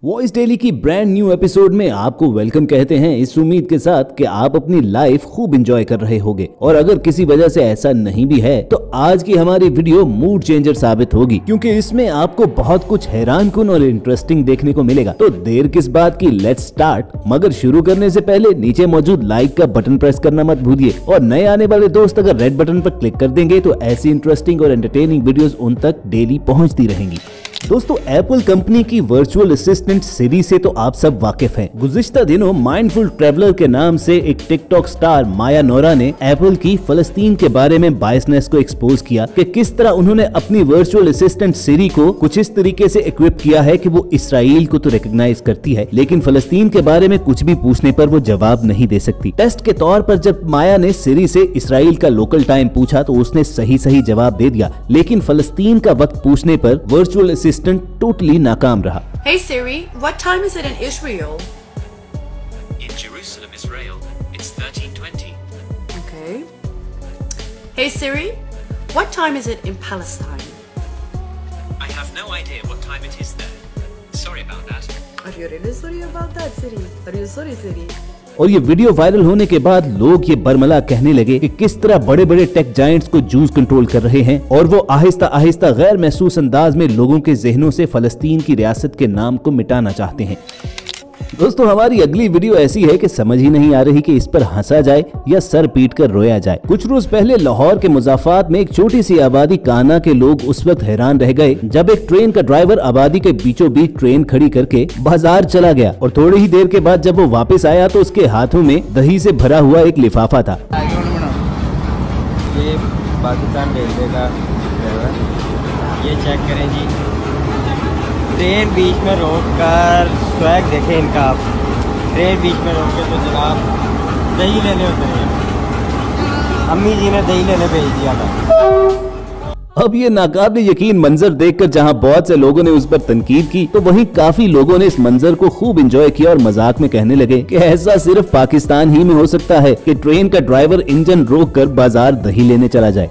Voice daily की brand new episode में आपको वेलकम कहते हैं, इस उम्मीद के साथ कि आप अपनी लाइफ खूब एंजॉय कर रहे होंगे। और अगर किसी वजह से ऐसा नहीं भी है तो आज की हमारी वीडियो मूड चेंजर साबित होगी, क्योंकि इसमें आपको बहुत कुछ हैरानकुन और इंटरेस्टिंग देखने को मिलेगा। तो देर किस बात की, लेट्स स्टार्ट। मगर शुरू करने से पहले नीचे मौजूद लाइक का बटन प्रेस करना मत भूलिए, और नए आने वाले दोस्त अगर रेड बटन पर क्लिक कर देंगे तो ऐसी इंटरेस्टिंग और एंटरटेनिंग वीडियोस उन तक डेली पहुंचती रहेंगी। दोस्तों, एप्पल कंपनी की वर्चुअल असिस्टेंट सिरी से तो आप सब वाकिफ हैं। गुज़िश्ता दिनों माइंडफुल ट्रैवलर के नाम से एक टिकटॉक स्टार माया नोरा ने एप्पल की फलस्तीन के बारे में बायसनेस को एक्सपोज किया कि किस तरह उन्होंने अपनी वर्चुअल असिस्टेंट सिरी को कुछ इस तरीके से इक्विप किया है कि वो इसराइल को तो रिकॉग्नाइज करती है, लेकिन फलस्तीन के बारे में कुछ भी पूछने पर वो जवाब नहीं दे सकती। टेस्ट के तौर पर जब माया ने सिरी से इसराइल का लोकल टाइम पूछा तो उसने सही जवाब दे दिया, लेकिन फलस्तीन का वक्त पूछने पर वर्चुअल असिस्टेंट टोटली नाकाम रहा। Hey Siri, what time is it in Israel? In Jerusalem, Israel, it's 13:20. Okay. Hey Siri, what time is it in Palestine? I have no idea what time it is there. Sorry about that. Are you really sorry about that, Siri? Are you sorry, Siri? और ये video viral होने के बाद लोग ये बरमला कहने लगे कि किस तरह बड़े बड़े टेक जायंट्स को जूस कंट्रोल कर रहे हैं, और वो आहिस्ता आहिस्ता गैर महसूस अंदाज में लोगों के जहनों से फलस्तीन की रियासत के नाम को मिटाना चाहते हैं। दोस्तों, हमारी अगली वीडियो ऐसी है कि समझ ही नहीं आ रही कि इस पर हंसा जाए या सर पीट कर रोया जाए। कुछ रोज पहले लाहौर के मुजाफात में एक छोटी सी आबादी काना के लोग उस वक्त हैरान रह गए जब एक ट्रेन का ड्राइवर आबादी के बीचों बीच ट्रेन खड़ी करके बाजार चला गया, और थोड़ी ही देर के बाद जब वो वापस आया तो उसके हाथों में दही से भरा हुआ एक लिफाफा था। ये पाकिस्तान रेलवे का ड्राइवर, ये चेक करें जी, ट्रेन बीच में रोक कर स्वैग देखें इनका। आप ट्रेन बीच में रोक के तो जनाब दही लेने उतरे, अम्मी जी ने दही लेने भेज दिया था। अब ये नाकाबिल यकीन मंजर देखकर जहां बहुत से लोगों ने उस पर तनकीद की, तो वहीं काफी लोगों ने इस मंजर को खूब एंजॉय किया और मजाक में कहने लगे कि ऐसा सिर्फ पाकिस्तान ही में हो सकता है कि ट्रेन का ड्राइवर इंजन रोक कर बाजार दही लेने चला जाए।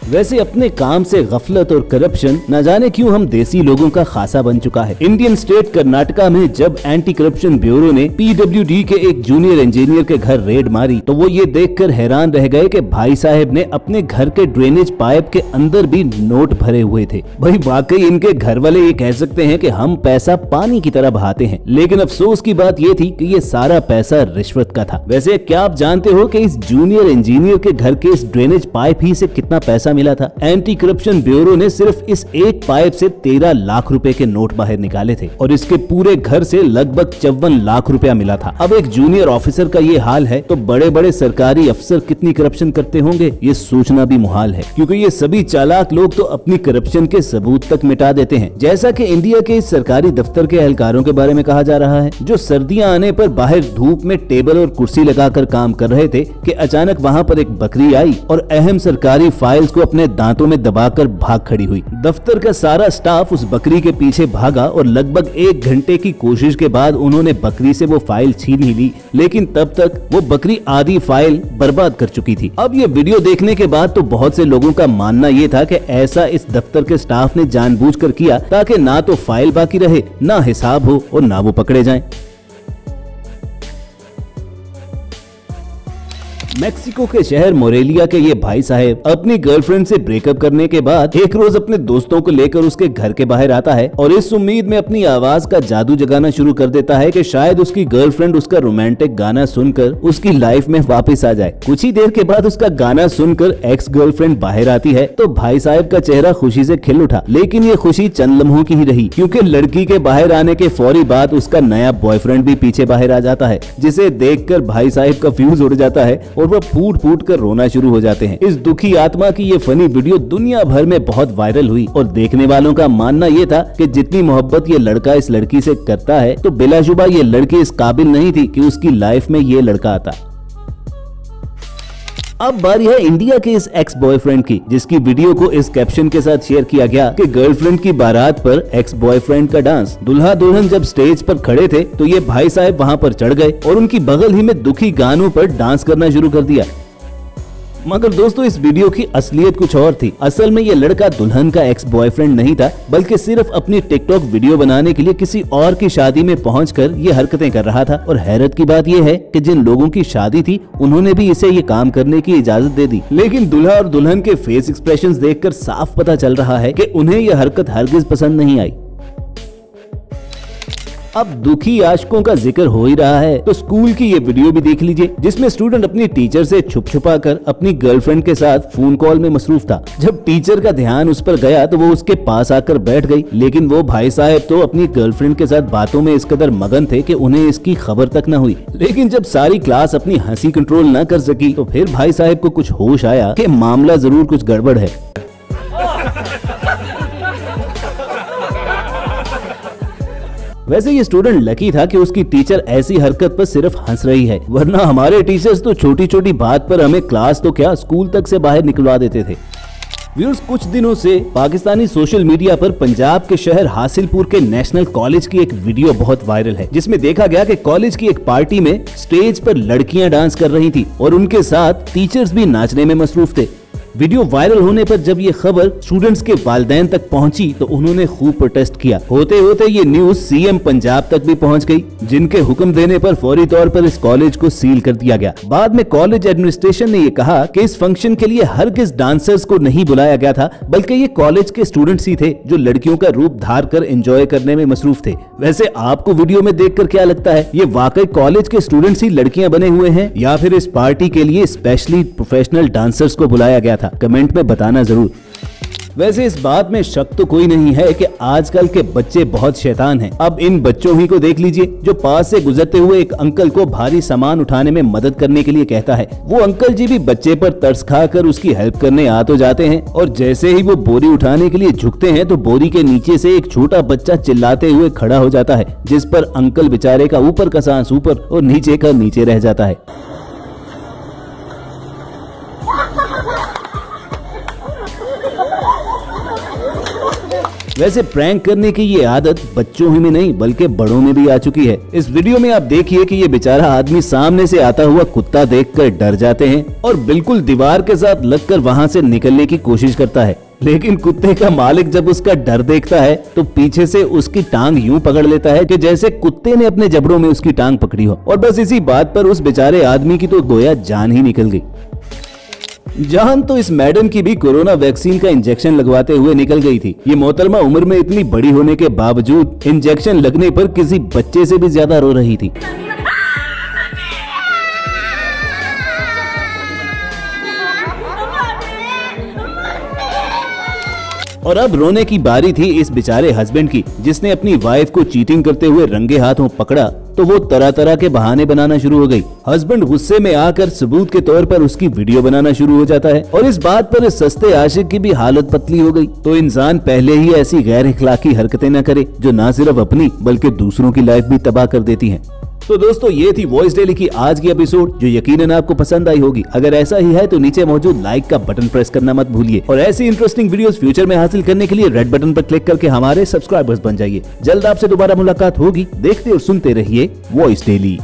वैसे अपने काम से गफलत और करप्शन न जाने क्यों हम देसी लोगों का खासा बन चुका है। इंडियन स्टेट कर्नाटका में जब एंटी करप्शन ब्यूरो ने PWD के एक जूनियर इंजीनियर के घर रेड मारी तो वो ये देखकर हैरान रह गए कि भाई साहब ने अपने घर के ड्रेनेज पाइप के अंदर भी नोट भरे हुए थे। भाई वाकई इनके घर वाले ये कह सकते हैं कि हम पैसा पानी की तरह बहाते हैं, लेकिन अफसोस की बात ये थी कि ये सारा पैसा रिश्वत का था। वैसे क्या आप जानते हो कि इस जूनियर इंजीनियर के घर के इस ड्रेनेज पाइप ही से कितना पैसा मिला था? एंटी करप्शन ब्यूरो ने सिर्फ इस एक पाइप से 13 लाख रुपए के नोट बाहर निकाले थे, और इसके पूरे घर से लगभग 54 लाख रुपया मिला था। अब एक जूनियर ऑफिसर का ये हाल है तो बड़े बड़े सरकारी अफसर कितनी करप्शन करते होंगे ये सोचना भी मुहाल है, क्योंकि ये सभी चालाक लोग तो अपनी करप्शन के सबूत तक मिटा देते हैं। जैसा कि इंडिया के इस सरकारी दफ्तर के एहलकारों के बारे में कहा जा रहा है, जो सर्दियां आने पर बाहर धूप में टेबल और कुर्सी लगाकर काम कर रहे थे कि अचानक वहां पर एक बकरी आई और अहम सरकारी फाइल्स को अपने दांतों में दबाकर भाग खड़ी हुई। दफ्तर का सारा स्टाफ उस बकरी के पीछे भागा और लगभग 1 घंटे की कोशिश के बाद उन्होंने बकरी से वो फाइल छीन ही ली, लेकिन तब तक वो बकरी आधी फाइल बर्बाद कर चुकी थी। अब ये वीडियो देखने के बाद तो बहुत से लोगों का मानना ये था कि ऐसा इस दफ्तर के स्टाफ ने जानबूझकर किया ताकि ना तो फाइल बाकी रहे, ना हिसाब हो और ना वो पकड़े जाएं। मेक्सिको के शहर मोरेलिया के ये भाई साहब अपनी गर्लफ्रेंड से ब्रेकअप करने के बाद एक रोज अपने दोस्तों को लेकर उसके घर के बाहर आता है और इस उम्मीद में अपनी आवाज का जादू जगाना शुरू कर देता है कि शायद उसकी गर्लफ्रेंड उसका रोमांटिक गाना सुनकर उसकी लाइफ में वापस आ जाए। कुछ ही देर के बाद उसका गाना सुनकर एक्स गर्लफ्रेंड बाहर आती है तो भाई साहब का चेहरा खुशी से खिल उठा, लेकिन ये खुशी चंद लम्हों की ही रही, क्योंकि लड़की के बाहर आने के फौरी बाद उसका नया बॉयफ्रेंड भी पीछे बाहर आ जाता है, जिसे देखकर भाई साहब का फ्यूज उड़ जाता है और वह फूट फूट कर रोना शुरू हो जाते हैं। इस दुखी आत्मा की ये फनी वीडियो दुनिया भर में बहुत वायरल हुई और देखने वालों का मानना ये था कि जितनी मोहब्बत ये लड़का इस लड़की से करता है तो बिलाशुबा ये लड़की इस काबिल नहीं थी कि उसकी लाइफ में ये लड़का आता। अब बारी है इंडिया के इस एक्स बॉयफ्रेंड की, जिसकी वीडियो को इस कैप्शन के साथ शेयर किया गया कि गर्लफ्रेंड की बारात पर एक्स बॉयफ्रेंड का डांस। दुल्हा दुल्हन जब स्टेज पर खड़े थे तो ये भाई साहब वहां पर चढ़ गए और उनकी बगल ही में दुखी गानों पर डांस करना शुरू कर दिया। मगर दोस्तों इस वीडियो की असलियत कुछ और थी। असल में ये लड़का दुल्हन का एक्स बॉयफ्रेंड नहीं था, बल्कि सिर्फ अपनी टिकटॉक वीडियो बनाने के लिए किसी और की शादी में पहुंचकर ये हरकतें कर रहा था। और हैरत की बात ये है कि जिन लोगों की शादी थी उन्होंने भी इसे ये काम करने की इजाजत दे दी। लेकिन दूल्हा और दुल्हन के फेस एक्सप्रेशंस देखकर साफ पता चल रहा है कि उन्हें यह हरकत हरगिज पसंद नहीं आई। अब दुखी आशिकों का जिक्र हो ही रहा है तो स्कूल की ये वीडियो भी देख लीजिए, जिसमें स्टूडेंट अपनी टीचर से छुपा कर अपनी गर्लफ्रेंड के साथ फोन कॉल में मसरूफ था। जब टीचर का ध्यान उस पर गया तो वो उसके पास आकर बैठ गई, लेकिन वो भाई साहब तो अपनी गर्लफ्रेंड के साथ बातों में इस कदर मगन थे कि उन्हें इसकी खबर तक न हुई। लेकिन जब सारी क्लास अपनी हंसी कंट्रोल न कर सकी तो फिर भाई साहब को कुछ होश आया कि मामला जरूर कुछ गड़बड़ है। वैसे ये स्टूडेंट लकी था कि उसकी टीचर ऐसी हरकत पर सिर्फ हंस रही है, वरना हमारे टीचर्स तो छोटी छोटी बात पर हमें क्लास तो क्या स्कूल तक से बाहर निकलवा देते थे। व्यूअर्स, कुछ दिनों से पाकिस्तानी सोशल मीडिया पर पंजाब के शहर हासिलपुर के नेशनल कॉलेज की एक वीडियो बहुत वायरल है, जिसमें देखा गया कि कॉलेज की एक पार्टी में स्टेज पर लड़कियां डांस कर रही थी और उनके साथ टीचर्स भी नाचने में मसरूफ थे। वीडियो वायरल होने पर जब ये खबर स्टूडेंट्स के वालिदैन तक पहुंची तो उन्होंने खूब प्रोटेस्ट किया। होते होते ये न्यूज सीएम पंजाब तक भी पहुंच गई, जिनके हुक्म देने पर फौरी तौर पर इस कॉलेज को सील कर दिया गया। बाद में कॉलेज एडमिनिस्ट्रेशन ने ये कहा कि इस फंक्शन के लिए हरगिज डांसर्स को नहीं बुलाया गया था, बल्कि ये कॉलेज के स्टूडेंट्स ही थे जो लड़कियों का रूप धार कर एंजॉय करने में मसरूफ थे। वैसे आपको वीडियो में देखकर क्या लगता है, ये वाकई कॉलेज के स्टूडेंट्स ही लड़कियां बने हुए हैं या फिर इस पार्टी के लिए स्पेशली प्रोफेशनल डांसर्स को बुलाया गया था? कमेंट में बताना जरूर। वैसे इस बात में शक तो कोई नहीं है कि आजकल के बच्चे बहुत शैतान हैं। अब इन बच्चों ही को देख लीजिए जो पास से गुजरते हुए एक अंकल को भारी सामान उठाने में मदद करने के लिए कहता है। वो अंकल जी भी बच्चे पर तरस खाकर उसकी हेल्प करने आ तो जाते हैं और जैसे ही वो बोरी उठाने के लिए झुकते हैं तो बोरी के नीचे से एक छोटा बच्चा चिल्लाते हुए खड़ा हो जाता है, जिस पर अंकल बेचारे का ऊपर का सांस ऊपर और नीचे का नीचे रह जाता है। वैसे प्रैंक करने की ये आदत बच्चों ही में नहीं बल्कि बड़ों में भी आ चुकी है। इस वीडियो में आप देखिए कि ये बेचारा आदमी सामने से आता हुआ कुत्ता देखकर डर जाते हैं और बिल्कुल दीवार के साथ लगकर वहां से निकलने की कोशिश करता है, लेकिन कुत्ते का मालिक जब उसका डर देखता है तो पीछे से उसकी टांग यूं पकड़ लेता है कि जैसे कुत्ते ने अपने जबड़ों में उसकी टांग पकड़ी हो। और बस इसी बात पर उस बेचारे आदमी की तो गोया जान ही निकल गई। जान तो इस मैडम की भी कोरोना वैक्सीन का इंजेक्शन लगवाते हुए निकल गई थी। ये मोहतरमा उम्र में इतनी बड़ी होने के बावजूद इंजेक्शन लगने पर किसी बच्चे से भी ज्यादा रो रही थी। और अब रोने की बारी थी इस बेचारे हस्बैंड की, जिसने अपनी वाइफ को चीटिंग करते हुए रंगे हाथों पकड़ा तो वो तरह तरह के बहाने बनाना शुरू हो गई। हस्बैंड गुस्से में आकर सबूत के तौर पर उसकी वीडियो बनाना शुरू हो जाता है और इस बात पर इस सस्ते आशिक की भी हालत पतली हो गई। तो इंसान पहले ही ऐसी गैर इखलाकी हरकतें न करे जो न सिर्फ अपनी बल्कि दूसरों की लाइफ भी तबाह कर देती हैं। तो दोस्तों ये थी वॉइस डेली की आज की एपिसोड, जो यकीनन आपको पसंद आई होगी। अगर ऐसा ही है तो नीचे मौजूद लाइक का बटन प्रेस करना मत भूलिए और ऐसी इंटरेस्टिंग वीडियोस फ्यूचर में हासिल करने के लिए रेड बटन पर क्लिक करके हमारे सब्सक्राइबर्स बन जाइए। जल्द आपसे दोबारा मुलाकात होगी। देखते और सुनते रहिए वॉइस डेली।